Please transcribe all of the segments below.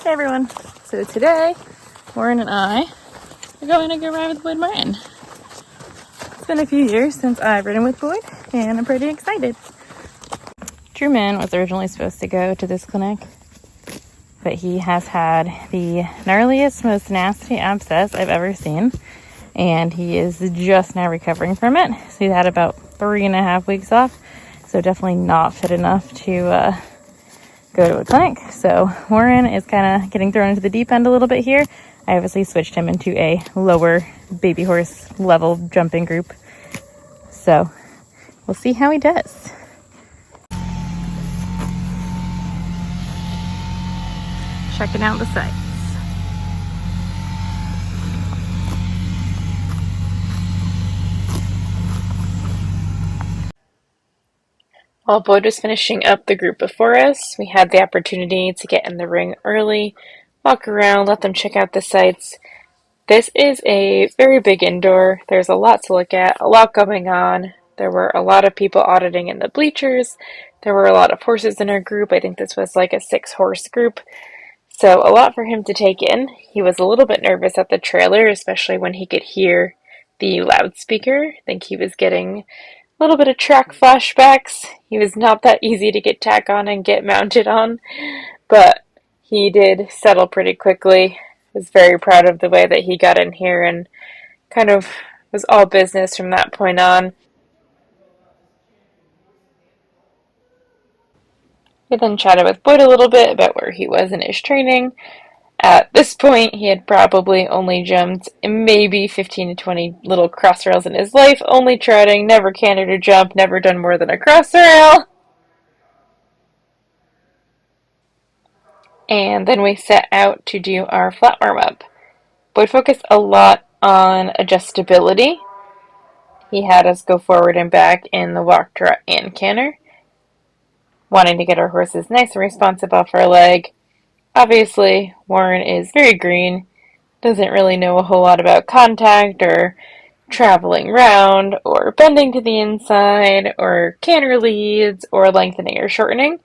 Hey everyone, so today Warren and I are going to go ride with Boyd Martin. It's been a few years since I've ridden with Boyd and I'm pretty excited. Truman was originally supposed to go to this clinic, but he has had the gnarliest, most nasty abscess I've ever seen, and he is just now recovering from it. So he had about 3.5 weeks off, so definitely not fit enough to go to a clinic. So Warren is kind of getting thrown into the deep end a little bit here. I obviously switched him into a lower baby horse level jumping group. So we'll see how he does. Checking out the sights. While Boyd was finishing up the group before us, we had the opportunity to get in the ring early, walk around, let them check out the sights. This is a very big indoor. There's a lot to look at, a lot going on. There were a lot of people auditing in the bleachers. There were a lot of horses in our group. I think this was like a 6-horse group. So a lot for him to take in. He was a little bit nervous at the trailer, especially when he could hear the loudspeaker. I think he was getting a little bit of track flashbacks. He was not that easy to get tack on and get mounted on, but he did settle pretty quickly. I was very proud of the way that he got in here and kind of was all business from that point on. We then chatted with Boyd a little bit about where he was in his training. At this point, he had probably only jumped maybe 15 to 20 little crossrails in his life, only trotting, never cantered or jumped, never done more than a crossrail. And then we set out to do our flat warm-up. Boyd focused a lot on adjustability. He had us go forward and back in the walk, trot, and canter, wanting to get our horses nice and responsive off our leg. Obviously, Warren is very green, doesn't really know a whole lot about contact or traveling round or bending to the inside or canter leads or lengthening or shortening,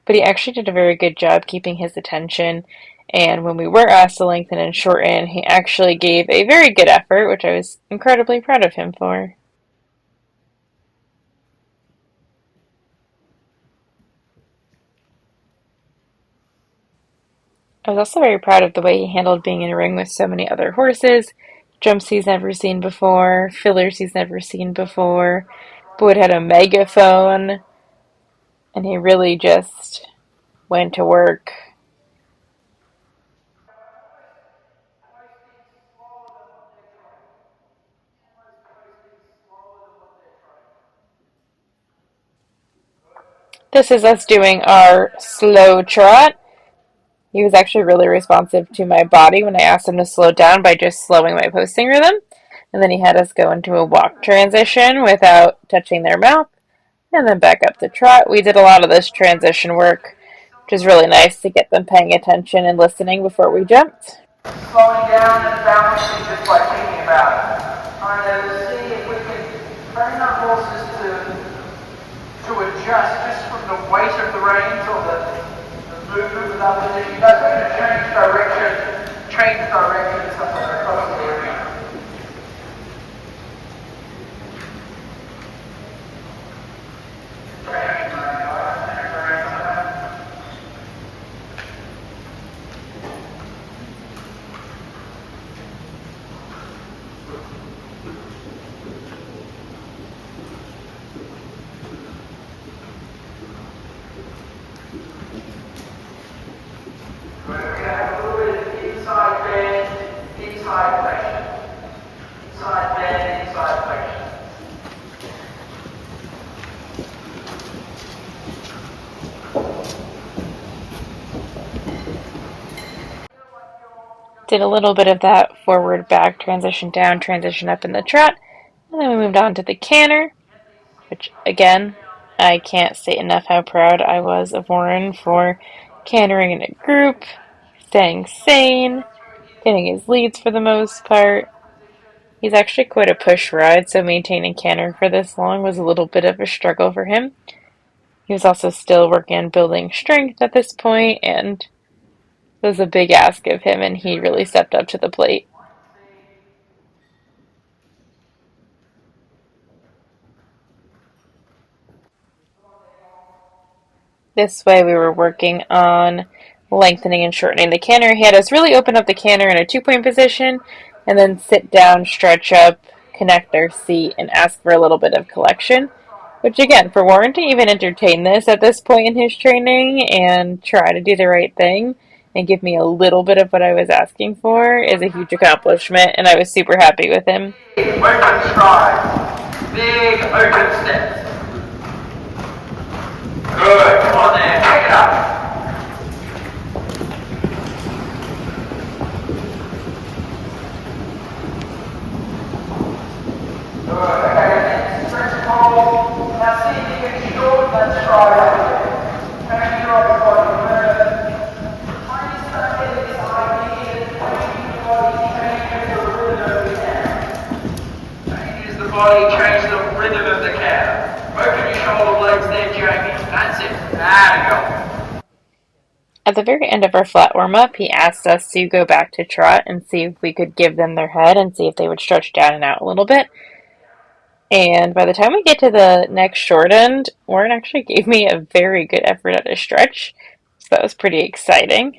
but he actually did a very good job keeping his attention, and when we were asked to lengthen and shorten, he actually gave a very good effort, which I was incredibly proud of him for. I was also very proud of the way he handled being in a ring with so many other horses. Jumps he's never seen before, fillers he's never seen before. Boyd had a megaphone, and he really just went to work. This is us doing our slow trot. He was actually really responsive to my body when I asked him to slow down by just slowing my posting rhythm. And then he had us go into a walk transition without touching their mouth, and then back up to trot. We did a lot of this transition work, which is really nice to get them paying attention and listening before we jumped. Slowing down and balancing just by thinking about it. Trying to see if we can train our horses to adjust just from the weight of the reins or the movement of our position. That's going to change direction and stuff like that across the area. Did a little bit of that forward, back, transition down, transition up in the trot, and then we moved on to the canter, which, again, I can't say enough how proud I was of Warren for cantering in a group, staying sane, getting his leads for the most part. He's actually quite a push ride, so maintaining canter for this long was a little bit of a struggle for him. He was also still working on building strength at this point, and was a big ask of him, and he really stepped up to the plate. This way we were working on lengthening and shortening the canter. He had us really open up the canter in a 2-point position and then sit down, stretch up, connect our seat, and ask for a little bit of collection. Which again, for Warren to even entertain this at this point in his training and try to do the right thing and give me a little bit of what I was asking for is a huge accomplishment, and I was super happy with him. Open strides. Big open steps. Good. Come on there. Pick it up. Good. Okay. Stretch and hold. Now see if you can shorten that stride over there. Turn your upper body. Try to start getting this idea. Change your body. Change the rhythm of the count. Change the body. Change the rhythm of the count. Open your shoulder blades there, Jamie. That's it. There you go. At the very end of our flat warm-up, he asked us to go back to trot and see if we could give them their head and see if they would stretch down and out a little bit. And by the time we get to the next short end, Warren actually gave me a very good effort at a stretch. So that was pretty exciting.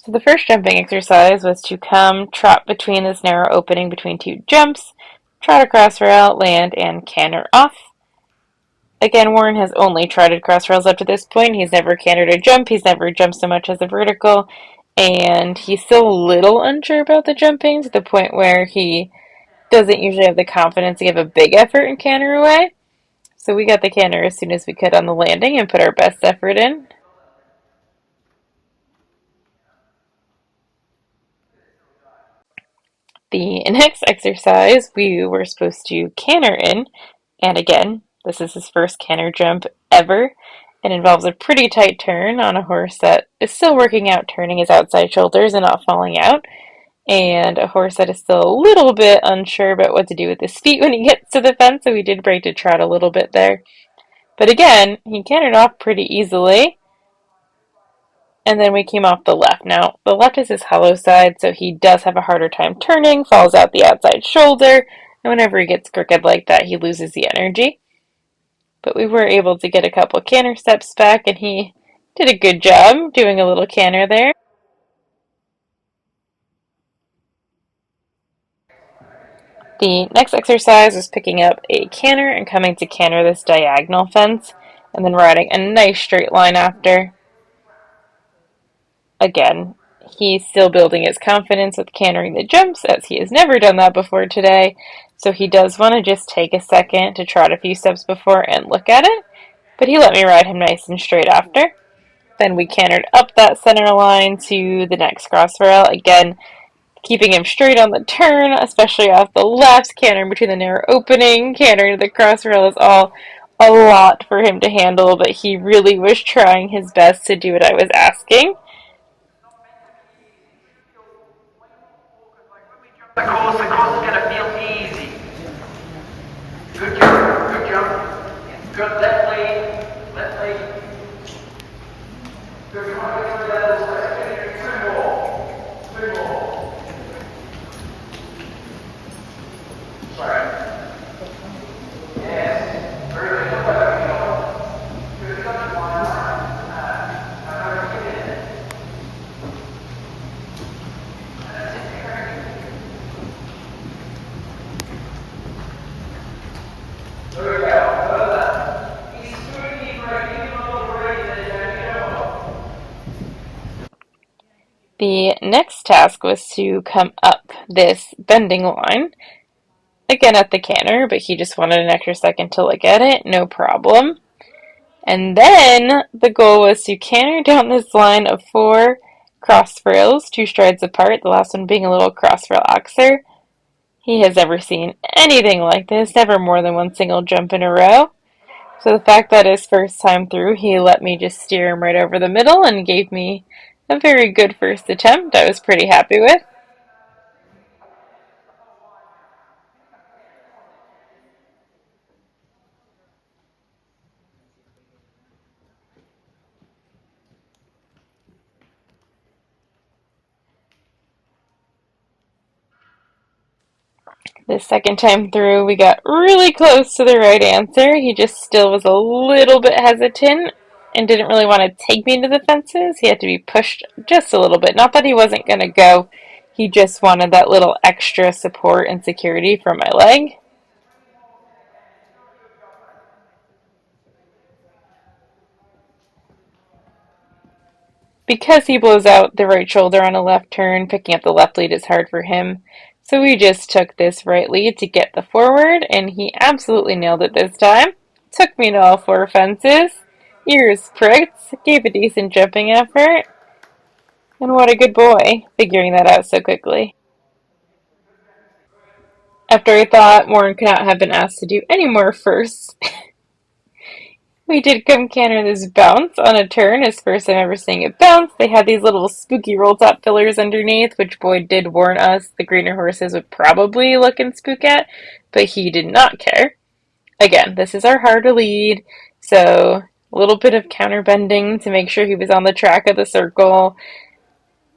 So the first jumping exercise was to come trot between this narrow opening between two jumps, trot a crossrail, land, and canter off. Again, Warren has only trotted crossrails up to this point. He's never cantered a jump. He's never jumped so much as a vertical. And he's still a little unsure about the jumping to the point where he doesn't usually have the confidence to give a big effort and canter away. So we got the canter as soon as we could on the landing and put our best effort in. The next exercise we were supposed to canter in, and again, this is his first canter jump ever. It involves a pretty tight turn on a horse that is still working out turning his outside shoulders and not falling out, and a horse that is still a little bit unsure about what to do with his feet when he gets to the fence, so we did break to trot a little bit there. But again, he cantered off pretty easily. And then we came off the left. Now, the left is his hollow side, so he does have a harder time turning, falls out the outside shoulder, and whenever he gets crooked like that, he loses the energy. But we were able to get a couple canter steps back, and he did a good job doing a little canter there. The next exercise was picking up a canter and coming to canter this diagonal fence, and then riding a nice straight line after. Again, he's still building his confidence with cantering the jumps, as he has never done that before today, so he does want to just take a second to trot a few steps before and look at it, but he let me ride him nice and straight after. Then we cantered up that center line to the next crossrail, again, keeping him straight on the turn, especially off the left, cantering between the narrow opening, cantering to the crossrail is all a lot for him to handle, but he really was trying his best to do what I was asking. The course is going to feel easy. Good jump, good jump. Good left leg, left leg. Good, come on, get through that little stretch. Two more, two more. Sorry. Yes, very good. Good, come on, The next task was to come up this bending line, again at the canter, but he just wanted an extra second to look at it, no problem. And then the goal was to canter down this line of 4 crossrails, 2 strides apart, the last one being a little crossrail oxer. He has never seen anything like this, never more than one single jump in a row. So the fact that his first time through, he let me just steer him right over the middle and gave me a very good first attempt I was pretty happy with. The second time through, we got really close to the right answer. He just still was a little bit hesitant and didn't really want to take me into the fences. He had to be pushed just a little bit. Not that he wasn't going to go, he just wanted that little extra support and security from my leg. Because he blows out the right shoulder on a left turn, picking up the left lead is hard for him. So we just took this right lead to get the forward, and he absolutely nailed it this time. Took me to all 4 fences, ears pricked, gave a decent jumping effort, and what a good boy, figuring that out so quickly. After I thought Warren could not have been asked to do any more firsts, we did come canter this bounce on a turn. His first time ever seeing it bounce. They had these little spooky roll top fillers underneath, which Boyd did warn us the greener horses would probably look and spook at, but he did not care. Again, this is our harder lead, so a little bit of counter bending to make sure he was on the track of the circle.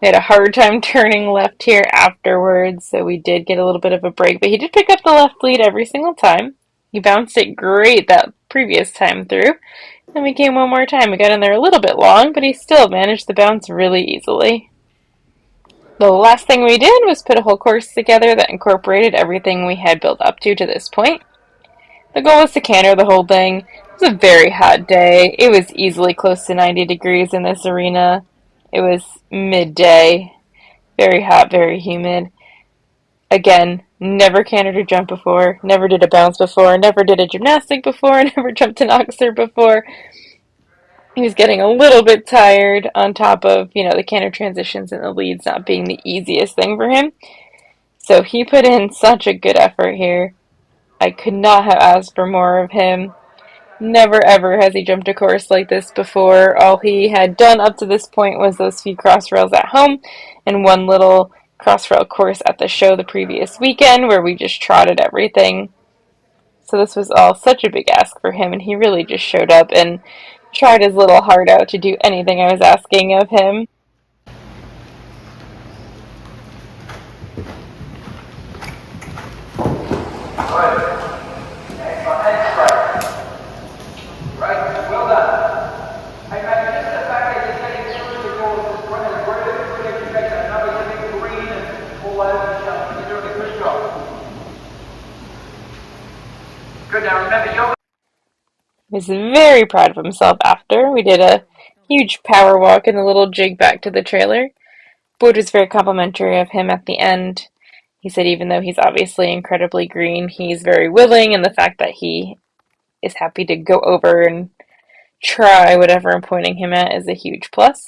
We had a hard time turning left here afterwards, so we did get a little bit of a break, but he did pick up the left lead every single time. He bounced it great that previous time through. Then we came one more time. We got in there a little bit long, but he still managed to bounce really easily. The last thing we did was put a whole course together that incorporated everything we had built up to this point. The goal was to canter the whole thing. It was a very hot day. It was easily close to 90 degrees in this arena. It was midday. Very hot, very humid. Again, never cantered a jump before, never did a bounce before, never did a gymnastic before, never jumped an oxer before. He was getting a little bit tired on top of, the canter transitions and the leads not being the easiest thing for him. So he put in such a good effort here. I could not have asked for more of him. Never ever has he jumped a course like this before. All he had done up to this point was those few crossrails at home and one little crossrail course at the show the previous weekend where we just trotted everything. So this was all such a big ask for him, and he really just showed up and tried his little heart out to do anything I was asking of him. He was very proud of himself after. We did a huge power walk and a little jig back to the trailer. Boyd was very complimentary of him at the end. He said even though he's obviously incredibly green, he's very willing, and the fact that he is happy to go over and try whatever I'm pointing him at is a huge plus.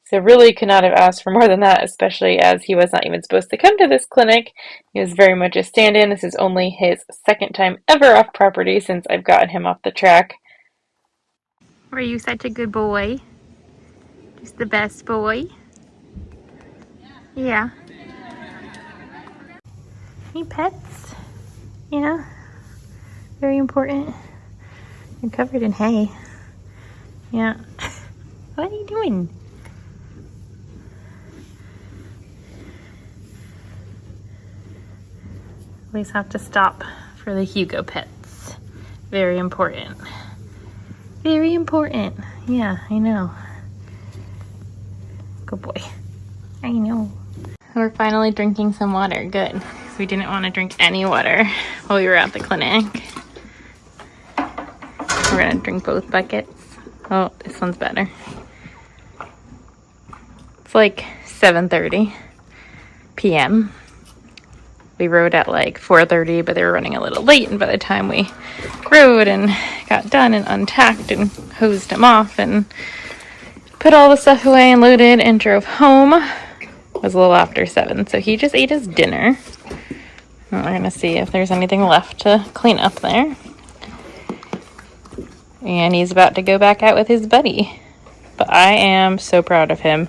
So really could not have asked for more than that, especially as he was not even supposed to come to this clinic. He was very much a stand-in. This is only his second time ever off property since I've gotten him off the track. Were you such a good boy? Just the best boy? Yeah. Hey, pets. Yeah. Very important. You're covered in hay. Yeah. What are you doing? Always have to stop for the Hugo pets. Very important. Very important. Yeah, I know. Good boy. I know. We're finally drinking some water. Good. Because we didn't want to drink any water while we were at the clinic. We're going to drink both buckets. Oh, this one's better. It's like 7:30 p.m. We rode at like 4:30, but they were running a little late, and by the time we rode and got done and untacked and hosed him off and put all the stuff away and loaded and drove home. It was a little after 7, so he just ate his dinner. And we're gonna see if there's anything left to clean up there. And he's about to go back out with his buddy. But I am so proud of him.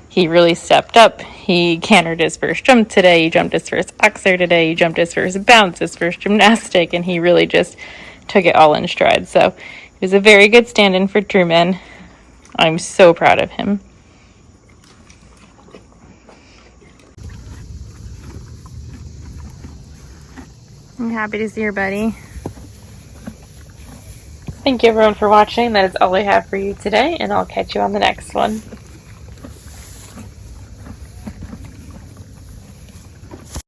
He really stepped up. He cantered his first jump today. He jumped his first oxer today. He jumped his first bounce, his first gymnastic, and he really just took it all in stride. So he was a very good stand-in for Truman. I'm so proud of him. I'm happy to see your buddy. Thank you everyone for watching. That is all I have for you today, and I'll catch you on the next one.